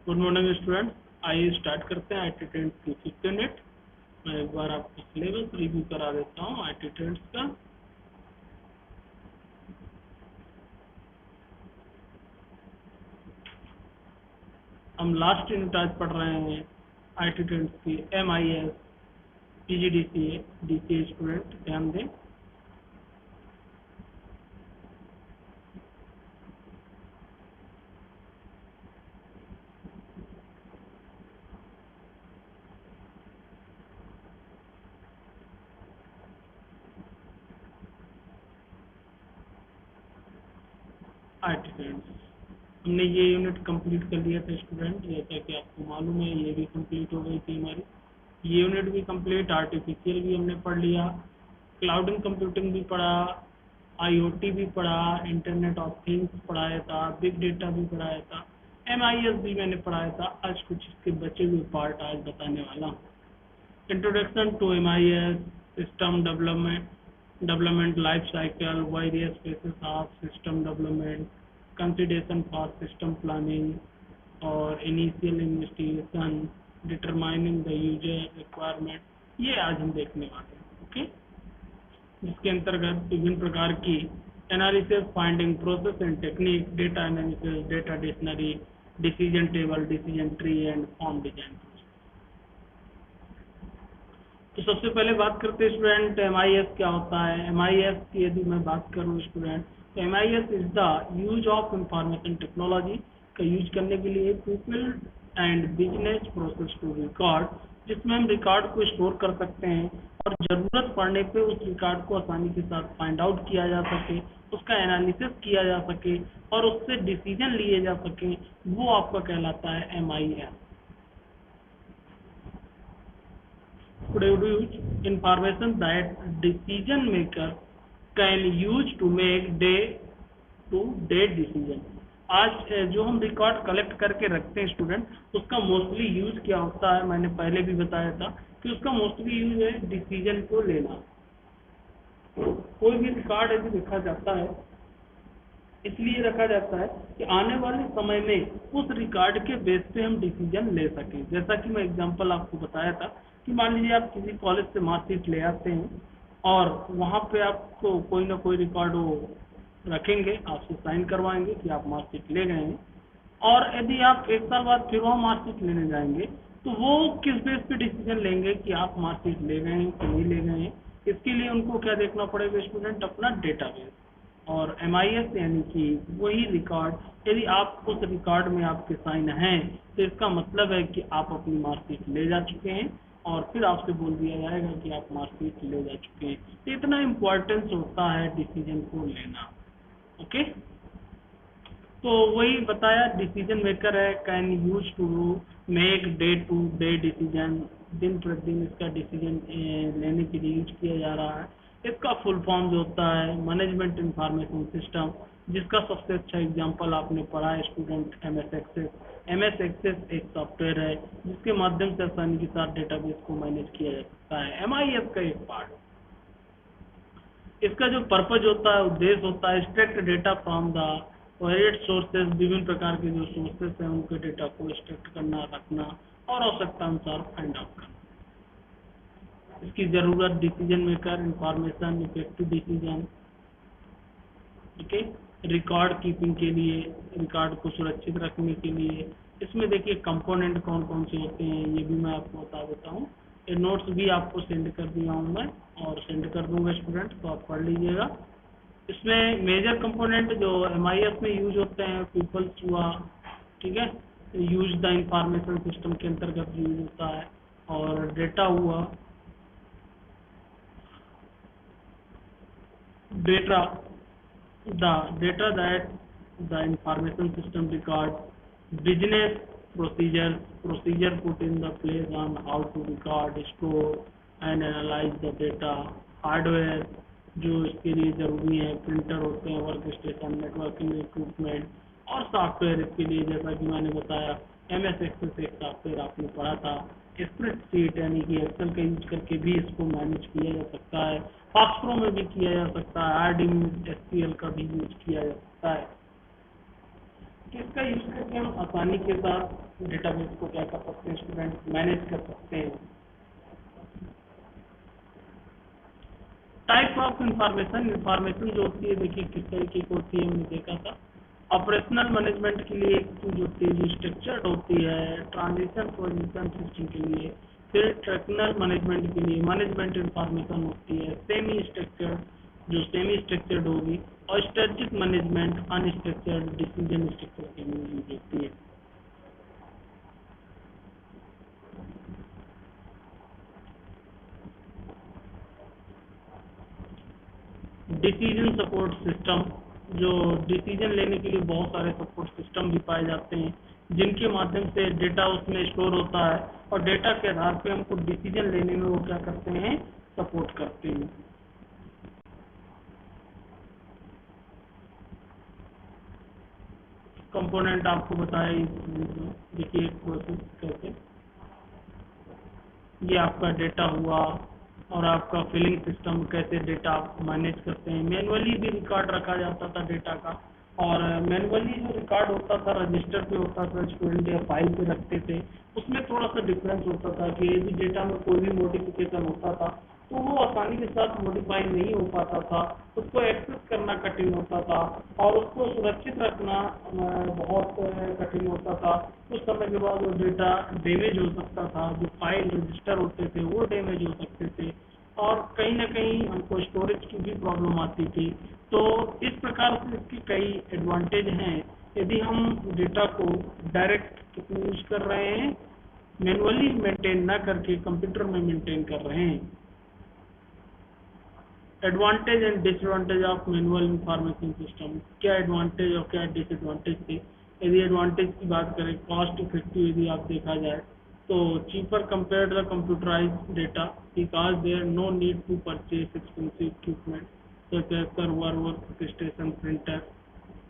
Good morning student, आइए start करते हैं IT ट्रेंड्स की 5th यूनिट। मैं एक बार आपको सिलेबस रिव्यू करा देता हूँ IT ट्रेंड्स का। हम लास्ट यूनिट आज पढ़ रहे हैं IT ट्रेंड्स की MIS PGDCA DCA। स्टूडेंट ध्यान दें। IT ट्रेंड्स हमने ये यूनिट कंप्लीट कर लिया था स्टूडेंट, जैसा कि आपको मालूम है ये भी कंप्लीट हो गई थी हमारी। ये यूनिट भी कंप्लीट, आर्टिफिशियल भी हमने पढ़ लिया, क्लाउडिंग कंप्यूटिंग भी पढ़ा, IoT भी पढ़ा, इंटरनेट ऑफ थिंग्स पढ़ाया था, बिग डेटा भी पढ़ाया था, MIS भी मैंने पढ़ाया था। आज कुछ इसके बचे हुए पार्ट आज बताने वाला हूँ। Introduction to MIS, system development life cycle, various phases of system development, consideration for system planning और initial investigation, determining the user requirement, ये आज हम देखने वाले हैं। ओके, जिसके अंतर्गत विभिन्न प्रकार की analysis, finding, process and technique, data analysis, data dictionary, decision table, decision tree and form design. तो सबसे पहले बात करते हैं स्टूडेंट MIS क्या होता है। MIS की यदि मैं बात करूं स्टूडेंट, तो MIS is the use of information technology का यूज करने के लिए people and business process to record, जिसमें हम रिकॉर्ड को स्टोर कर सकते हैं और जरूरत पड़ने पे उस रिकॉर्ड को आसानी के साथ फाइंड आउट किया जा सके, उसका एनालिसिस किया जा सके और उससे डिसीजन लिए जा सके, वो आपका कहलाता है MIS। Produce information that decision maker can use to make day-to-day decision। आज जो हम रिकॉर्ड कलेक्ट करके रखते हैं स्टूडेंट, उसका मोस्टली यूज क्या होता है, मैंने पहले भी बताया था कि उसका मोस्टली यूज है डिसीजन को लेना। कोई भी रिकॉर्ड यदि रखा जाता है, इसलिए रखा जाता है कि आने वाले समय में उस रिकॉर्ड के बेस पे हम डिसीजन ले सकें। जैसा कि मैं एग्जांपल आपको बताया था कि मान लीजिए आप किसी कॉलेज से मार्कशीट ले आते हैं और वहाँ पे आपको कोई ना कोई रिकॉर्ड वो रखेंगे, आपसे साइन करवाएंगे कि आप मार्कशीट ले गए हैं, और यदि आप एक साल बाद फिर वहाँ मार्कशीट लेने जाएंगे तो वो किस बेस पे डिसीजन लेंगे कि आप मार्कशीट ले गए हैं कि नहीं ले गए हैं। इसके लिए उनको क्या देखना पड़ेगा स्टूडेंट, अपना डेटाबेस। और MIS यानी कि वही रिकॉर्ड, यदि आप उस रिकॉर्ड में आपके साइन हैं तो इसका मतलब है कि आप अपनी मार्कशीट ले जा चुके हैं और फिर आपसे बोल दिया जाएगा कि आप मार्कशीट ले जा चुके हैं। तो इतना इम्पोर्टेंस होता है डिसीजन को लेना। ओके, तो वही बताया, डिसीजन मेकर है, can use to make day to day decision, दिन प्रतिदिन इसका डिसीजन लेने के लिए यूज किया जा रहा है। इसका फुल फॉर्म जो होता है मैनेजमेंट इंफॉर्मेशन सिस्टम, जिसका सबसे अच्छा एग्जांपल आपने पढ़ा है student MS access. MS access एक सॉफ्टवेयर है जिसके माध्यम से आसानी के साथ डेटाबेस को मैनेज किया जा सकता है। MIS का एक पार्ट, इसका जो पर्पज होता है, उद्देश्य होता है, extract data from the various sources, विभिन्न प्रकार के जो सोर्सेज हैं उनके डेटा को एक्सट्रैक्ट करना, रखना और आवश्यकता अनुसार फाइंड आउट करना। इसकी जरूरत decision maker, information, effective decision, okay, record keeping के लिए, रिकॉर्ड को सुरक्षित रखने के लिए। इसमें देखिए कंपोनेंट कौन कौन से होते हैं ये भी मैं आपको बता देता हूँ। ये नोट्स भी आपको सेंड कर दिया हूँ मैं और सेंड कर दूंगा स्टूडेंट, तो आप पढ़ लीजिएगा। इसमें मेजर कंपोनेंट जो MIS में यूज होते हैं, पीपल्स हुआ, ठीक है, यूज द इंफॉर्मेशन सिस्टम के अंतर्गत यूज होता है, और डेटा हुआ, data the data that the information system record, business procedure put in the place on how to record, store and analyze the data, hardware जो इसके लिए जरूरी है, प्रिंटर होते हैं, वर्क स्टेशन, नेटवर्किंग इक्विपमेंट, और सॉफ्टवेयर इसके लिए जैसा कि मैंने बताया MS एक्सेस एक सॉफ्टवेयर आपने पढ़ा था। स्प्रेडशीट यानी कि एक्सेल का यूज करके भी इसको मैनेज किया जा सकता है, फास्ट्रो में भी किया जा सकता है, RDMIS SQL का भी यूज किया जा सकता है। इसका यूज करके हम आसानी के साथ डेटाबेस को क्या कर सकते हैं स्टूडेंट, मैनेज कर सकते हैं। टाइप ऑफ इंफॉर्मेशन जो होती है देखिए किस तरीके की होती है, हमने देखा था। ऑपरेशनल मैनेजमेंट के लिए एक चीज होती है जो स्ट्रक्चर्ड होती है, ट्रांजिशन पोजीशन स्विचिंग के लिए, फिर ट्रैक्शनल मैनेजमेंट के लिए मैनेजमेंट इंफॉर्मेशन होती है, सेमी स्ट्रक्चर्ड जो सेमी स्ट्रक्चर्ड होगी, और strategic management unstructured decision structure के लिए यूज होती है। डिसीजन सपोर्ट सिस्टम, जो डिसीजन लेने के लिए बहुत सारे सपोर्ट सिस्टम भी पाए जाते हैं जिनके माध्यम से डेटा उसमें स्टोर होता है और डेटा के आधार पे हमको डिसीजन लेने में वो क्या करते हैं, सपोर्ट करते हैं। कंपोनेंट आपको बताया, देखिए प्रोसेस कैसे, ये आपका डेटा हुआ और आपका फिलिंग सिस्टम कैसे डेटा आप मैनेज करते हैं। मैनुअली भी रिकॉर्ड रखा जाता था डेटा का, और मैनुअली जो रिकॉर्ड होता था रजिस्टर पे होता था, स्टूडेंट या फाइल पे रखते थे, उसमें थोड़ा सा डिफरेंस होता था कि यदि डेटा में कोई भी मॉडिफिकेशन होता था तो वो आसानी के साथ मॉडिफाई नहीं हो पाता था, उसको एक्सेस करना कठिन होता था और उसको सुरक्षित रखना बहुत कठिन होता था। कुछ समय के बाद वो डेटा डैमेज हो सकता था, जो फाइल रजिस्टर होते थे वो डैमेज हो सकते थे, और कहीं ना कहीं हमको स्टोरेज की भी प्रॉब्लम आती थी। तो इस प्रकार से इसके कई एडवांटेज हैं यदि हम डेटा को डायरेक्ट यूज कर रहे हैं, मैनुअली मेंटेन ना करके कंप्यूटर में मेंटेन कर रहे हैं। Advantage and disadvantage of manual information system, क्या एडवांटेज और क्या डिसएडवांटेज थे। यदि एडवांटेज की बात करें, कॉस्ट इफेक्टिव यदि आप देखा जाए तो cheaper compare the computerised data because there no need to purchase expensive equipment such as server, work station, printer.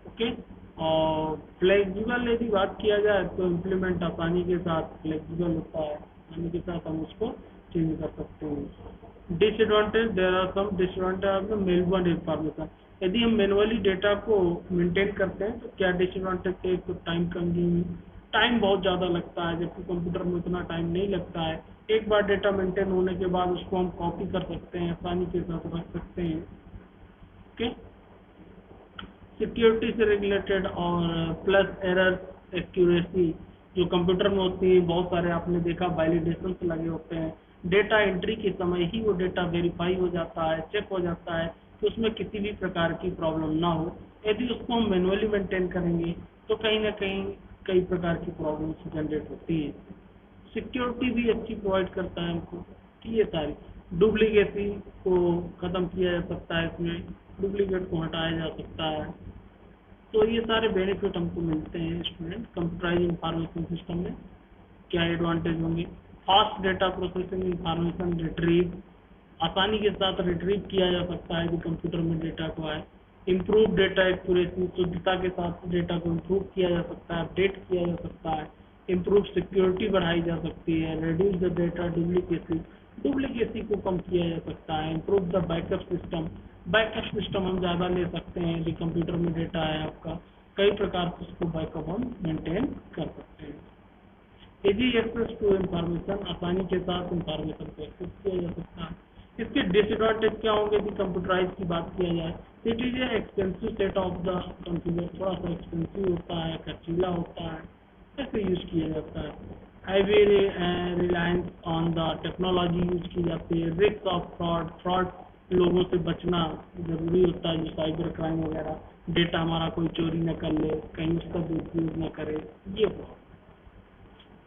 Okay, और फ्लेक्सिबल यदि बात किया जाए तो इम्प्लीमेंट आसानी के साथ फ्लेक्सिबल होता है, आसानी के साथ हम उसको चेंज कर सकते हैं। Disadvantage, there are some disadvantage of the manual information. यदि हम मैनुअली डेटा को मेंटेन करते हैं तो क्या डिसएडवांटेज है, तो टाइम कंज्यूमिंग, टाइम बहुत ज़्यादा लगता है, जबकि कंप्यूटर में उतना टाइम नहीं लगता है। एक बार डेटा मेंटेन होने के बाद उसको हम कॉपी कर सकते हैं, आसानी के साथ रख सकते हैं। ओके, सिक्योरिटी से रिलेटेड और प्लस एरर एक्यूरेसी जो कंप्यूटर में होती है, बहुत सारे आपने देखा वैलिडेशन लगे होते हैं, डेटा एंट्री के समय ही वो डेटा वेरीफाई हो जाता है, चेक हो जाता है कि उसमें किसी भी प्रकार की प्रॉब्लम ना हो। यदि उसको हम मैनुअली मेंटेन करेंगे तो कहीं ना कहीं कई प्रकार की प्रॉब्लम्स जनरेट होती है। सिक्योरिटी भी अच्छी प्रोवाइड करता है हमको कि ये सारी डुप्लीकेसी को ख़त्म किया जा सकता है, इसमें डुप्लीकेट को हटाया जा सकता है। तो ये सारे बेनिफिट हमको मिलते हैं स्टूडेंट कंप्यूटराइज इंफॉर्मेशन सिस्टम में। क्या एडवांटेज होंगे, fast data processing, information retrieve, आसानी के साथ रिट्रीव किया जा सकता है कि कंप्यूटर में डेटा को आए। इम्प्रूव डेटा एक्यूरेसी, शुद्धता के साथ डेटा को इम्प्रूव किया जा सकता है, अपडेट किया जा सकता है। इम्प्रूव सिक्योरिटी बढ़ाई जा सकती है। Reduce the data duplicacy, duplicacy को कम किया जा सकता है। Improve the backup system, backup system हम ज़्यादा ले सकते हैं यदि कंप्यूटर में डेटा है आपका, कई प्रकार से उसको बैकअप हम मेंटेन कर सकते हैं। इजी एक्सेस टू इंफॉर्मेशन, आसानी के साथ इंफॉर्मेशन को एक्सेस किया जा सकता है। इसके डिसएडवांटेज क्या होंगे यदि कंप्यूटराइज की बात किया जाए, it is expensive set of the computer, थोड़ा सा एक्सपेंसिव होता है, खर्चीला होता है, ऐसे यूज किया जाता है। Heavy reliance on the technology use की जाती है। रिस्क ऑफ फ्रॉड लोगों से बचना जरूरी होता है, जो साइबर क्राइम वगैरह, डेटा हमारा कोई चोरी न कर ले, कहीं उसका दुरुपयोग न करे, ये प्रॉब्लम।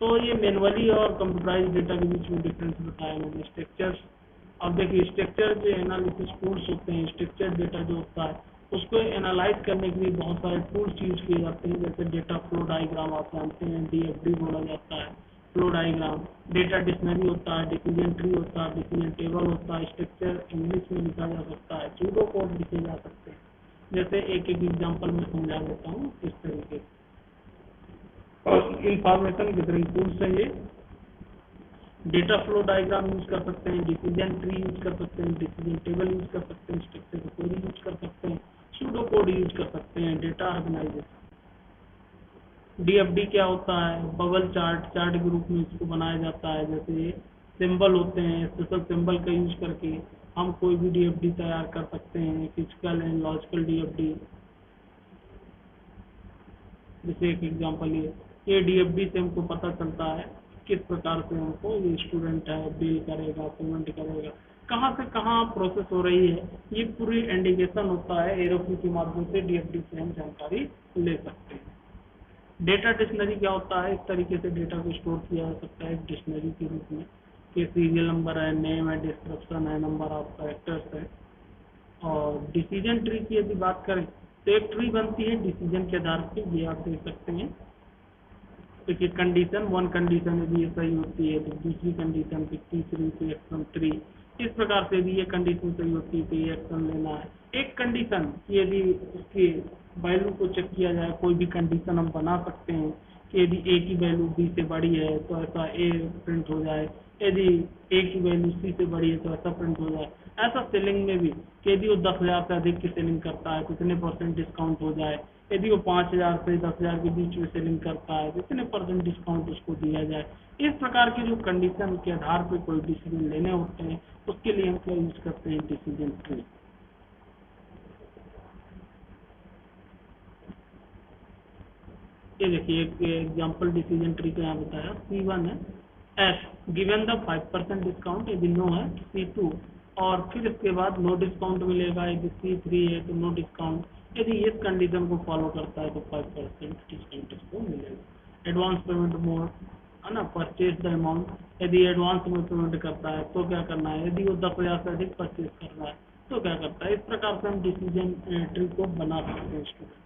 तो ये मैनुअली और कंप्यूटराइज डेटा के बीच में डिफरेंस बताया मैंने। स्ट्रक्चर्स, अब देखिए स्ट्रक्चर जो एनालिसिस टूल्स होते हैं, स्ट्रक्चर डेटा जो होता है उसको एनालाइज करने के लिए बहुत सारे टूल्स यूज किए जाते हैं, जैसे डेटा फ्लो डायग्राम आप जानते हैं, DFD बोला जाता है, फ्लो डायग्राम। डेटा डिक्शनरी होता है, डिसीजन ट्री होता है, डिसीजन टेबल होता है। स्ट्रक्चर इंग्लिश में लिखा जा सकता है, सूडो कोड लिखे जा सकते हैं। जैसे एक एक एग्जाम्पल में समझा देता हूँ इस तरीके से। और इंफॉर्मेशन गैदरिंग टूल्स है ये। डेटा फ्लो डायग्राम यूज कर सकते हैं, डिसीजन ट्री यूज कर सकते हैं, डिसीजन टेबल यूज कर सकते हैं, स्ट्रक्चर क्वेरी यूज कर सकते हैं, सूडो कोड यूज कर सकते हैं, डेटा ऑर्गेनाइजेशन। डीएफडी क्या होता है, बबल चार्ट, चार्ट के रूप में इसको बनाया जाता है। जैसे सिंबल होते हैं, स्पेशल सिंबल का यूज करके हम कोई भी डीएफडी तैयार कर सकते हैं, फिजिकल एंड लॉजिकल डीएफडी। जैसे एक एग्जांपल ये डीएफडी से हमको पता चलता है किस प्रकार से हमको ये स्टूडेंट है बिल करेगा, पेमेंट करेगा, कहाँ से कहाँ प्रोसेस हो रही है, ये पूरी इंडिकेशन होता है। एरो की के माध्यम से डीएफडी से हम जानकारी ले सकते हैं। डेटा डिक्शनरी क्या होता है, इस तरीके से डेटा को स्टोर किया जा सकता है डिक्शनरी के रूप में कि सीरियल नंबर है, नेम है, डिस्क्रिप्शन है, नंबर ऑफ कैरेक्टर्स है। और डिसीजन ट्री की यदि बात करें तो एक ट्री बनती है डिसीजन के आधार पर, ये आप देख सकते हैं। देखिए कंडीशन वन, कंडीशन यदि ये सही होती है तो दूसरी कंडीशन, फिर तीसरी, फिर एक्शन 3, इस प्रकार से यदि ये कंडीशन सही होती है तो ये एक्शन लेना है। एक कंडीशन यदि उसके वैल्यू को चेक किया जाए, कोई भी कंडीशन हम बना सकते हैं कि यदि ए की वैल्यू बी से बड़ी है तो ऐसा ए प्रिंट हो जाए, यदि ए की वैल्यू सी से बड़ी है तो ऐसा प्रिंट हो जाए। ऐसा सेलिंग में भी कि यदि वो 10,000 से अधिक की सेलिंग करता है तो कितने % डिस्काउंट हो जाए, यदि वो 5,000 से 10,000 के बीच में सेलिंग करता है तो कितने % डिस्काउंट उसको दिया जाए। इस प्रकार के जो कंडीशन के आधार पर कोई डिसीजन लेने होते हैं उसके लिए हम क्या यूज करते हैं, डिसीजन ट्री। ये देखिए एक एग्जांपल डिसीजन ट्री का यहाँ बताया। C1 है, एस गिवन द 5% डिस्काउंट, यदि नो है तो C2, और फिर इसके बाद नो डिस्काउंट मिलेगा, यदि C3 है तो नो डिस्काउंट, यदि इस कंडीशन को फॉलो करता है तो 5% डिस्काउंट इसको मिलेगा। एडवांस पेमेंट मोड है ना, परचेज द अमाउंट, यदि एडवांस में पेमेंट करता है तो क्या करना है, यदि वो 10,000 से अधिक परचेज कर रहा है तो क्या करता है। इस प्रकार से हम डिसीजन ट्री को बना सकते हैं स्टूडेंट।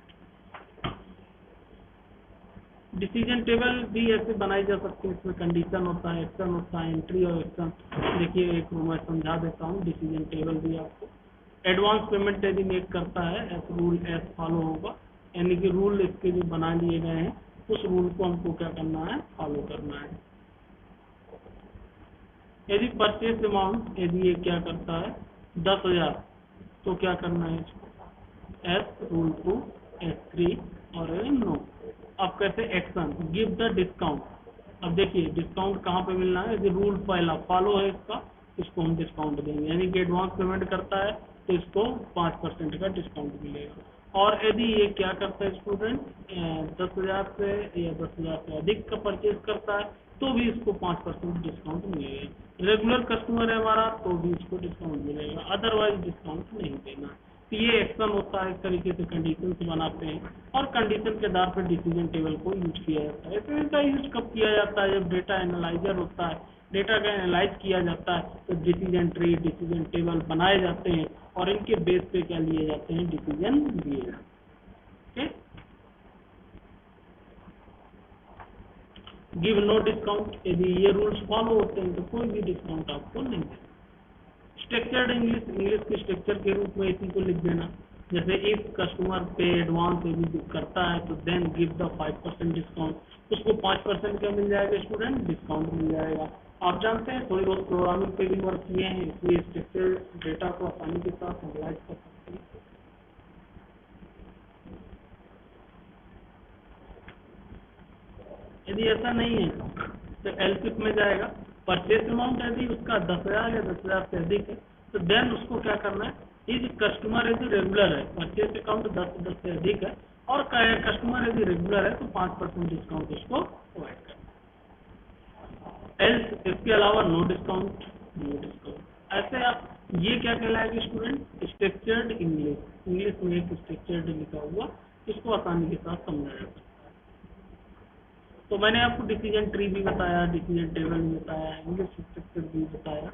डिसीजन टेबल भी ऐसे बनाई जा सकती है, इसमें कंडीशन होता है, एक्शन होता है, एंट्री और एक्शन। देखिए एक मैं समझा देता हूँ डिसीजन टेबल भी आपको। एडवांस पेमेंट यदि मेक करता है एस रूल एस फॉलो होगा, यानी कि रूल इसके जो बना लिए गए हैं उस रूल को हमको क्या करना है, फॉलो करना है। यदि परचेज अमाउंट यदि ये क्या करता है 10,000 तो क्या करना है इसको, एस रूल टू S3 और नो। अब कहते हैं एक्शन गिव द डिस्काउंट। अब देखिए डिस्काउंट कहाँ पे मिलना है, यदि रूल पहला फॉलो है इसका, इसको हम डिस्काउंट देंगे, यानी कि एडवांस पेमेंट करता है तो इसको 5% का डिस्काउंट मिलेगा। और यदि ये क्या करता है स्टूडेंट, 10,000 से या 10,000 से अधिक का परचेज करता है तो भी इसको 5% डिस्काउंट मिलेगा। रेगुलर कस्टमर है हमारा तो भी इसको डिस्काउंट मिलेगा, अदरवाइज डिस्काउंट नहीं देना। तो ये एक्शन होता है, इस तरीके से कंडीशन से बनाते हैं और कंडीशन के आधार पर डिसीजन टेबल को यूज किया जाता है। तो इनका यूज कब किया जाता है, जब डेटा एनालाइजर होता है, डेटा का एनालाइज किया जाता है तो डिसीजन ट्री, डिसीजन टेबल बनाए जाते हैं और इनके बेस पे क्या लिए जाते हैं, डिसीजन लिए जाते हैं। गिव नो डिस्काउंट, यदि ये रूल्स फॉलो होते हैं तो कोई भी डिस्काउंट आपको नहीं देना। स्ट्रक्चर्ड इंग्लिश, इंग्लिश के स्ट्रक्चर के रूप में इसी को लिख देना। जैसे इफ कस्टमर पे एडवांस यदि करता है तो देन गिव द 5% डिस्काउंट, उसको 5% क्या मिल जाएगा स्टूडेंट, डिस्काउंट मिल जाएगा। आप जानते हैं थोड़ी बहुत प्रोग्रामिंग पे भी वर्क किए हैं, इसलिए स्ट्रक्चर डेटा को आसानी के साथ एनालाइज कर सकते हैं। यदि ऐसा नहीं है तो एलसिफ में जाएगा। परचेस अमाउंट यदि उसका 10,000 या 10,000 से अधिक है तो देन उसको क्या करना है, यदि कस्टमर यदि रेगुलर है, परचेस अकाउंट 10 से अधिक है और कस्टमर यदि रेगुलर है तो 5% डिस्काउंट उसको प्रोवाइड करना। एल्स इसके अलावा नो डिस्काउंट, नो डिस्काउंट। ऐसे आप ये क्या कहलाएगा स्टूडेंट, स्ट्रक्चर्ड इंग्लिश। इंग्लिश में एक स्ट्रक्चर्ड लिखा हुआ, इसको आसानी के साथ समझाया जाता है। तो मैंने आपको डिसीजन ट्री भी बताया, डिसीजन टेबल भी बताया, इंग्लिश स्ट्रक्चर भी बताया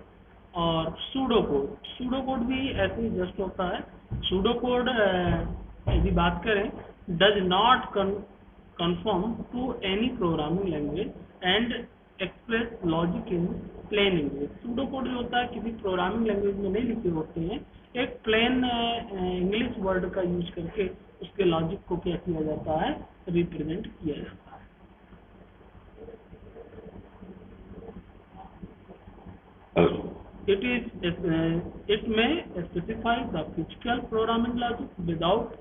और सूडो कोड। सूडो कोड भी ऐसे ही जस्ट होता है। सूडो कोड यदि बात करें, does not conform to any programming language and express logic in plain English। Pseudo code जो होता है किसी प्रोग्रामिंग लैंग्वेज में नहीं लिखे होते हैं, एक प्लेन इंग्लिश वर्ड का यूज करके उसके लॉजिक को क्या किया जाता है, रिप्रेजेंट किया जाता है। It may specify the physical programming logic without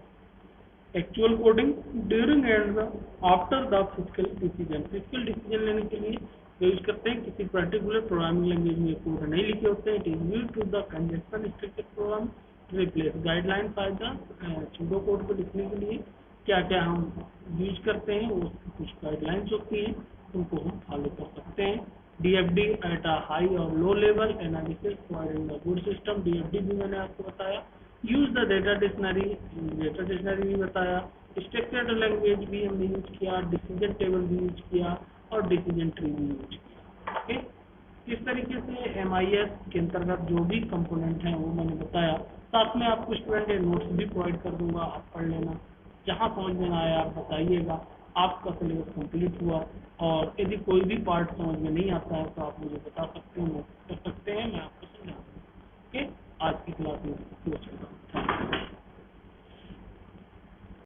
actual coding during and after the physical decision. Physical decision लेने के लिए यूज करते हैं, किसी पर्टिकुलर प्रोग्रामिंग लैंग्वेज में कोड नहीं लिखे होते हैं। It is use to the conjunction structure program replace guideline by the pseudo code को लिखने के लिए क्या क्या हम यूज करते हैं, वो कुछ गाइडलाइंस होती हैं, उनको हम फॉलो कर सकते हैं। DFD एट अ हाई और low level analysis for in the good system, DFD भी मैंने आपको बताया। यूज द डेटा डिक्शनरी भी बताया। स्ट्रक्चर्ड लैंग्वेज भी हमने यूज किया, डिसीजन टेबल भी यूज किया और डिसीजन ट्री भी यूज किया। ओके, इस तरीके से MIS के अंतर्गत जो भी कंपोनेंट हैं वो मैंने बताया। साथ में आपको स्टूडेंट नोट्स भी प्रोवाइड कर दूंगा, आप पढ़ लेना। जहाँ समझ में ना आया आप बताइएगा। आपका सिलेबस कंप्लीट हुआ, और यदि कोई भी पार्ट समझ में नहीं आता है तो आप मुझे बता सकते हैं, कर सकते हैं, मैं आपको समझा दूँगा। ओके, आज की क्लास में क्लोज करता हूँ। Thank you.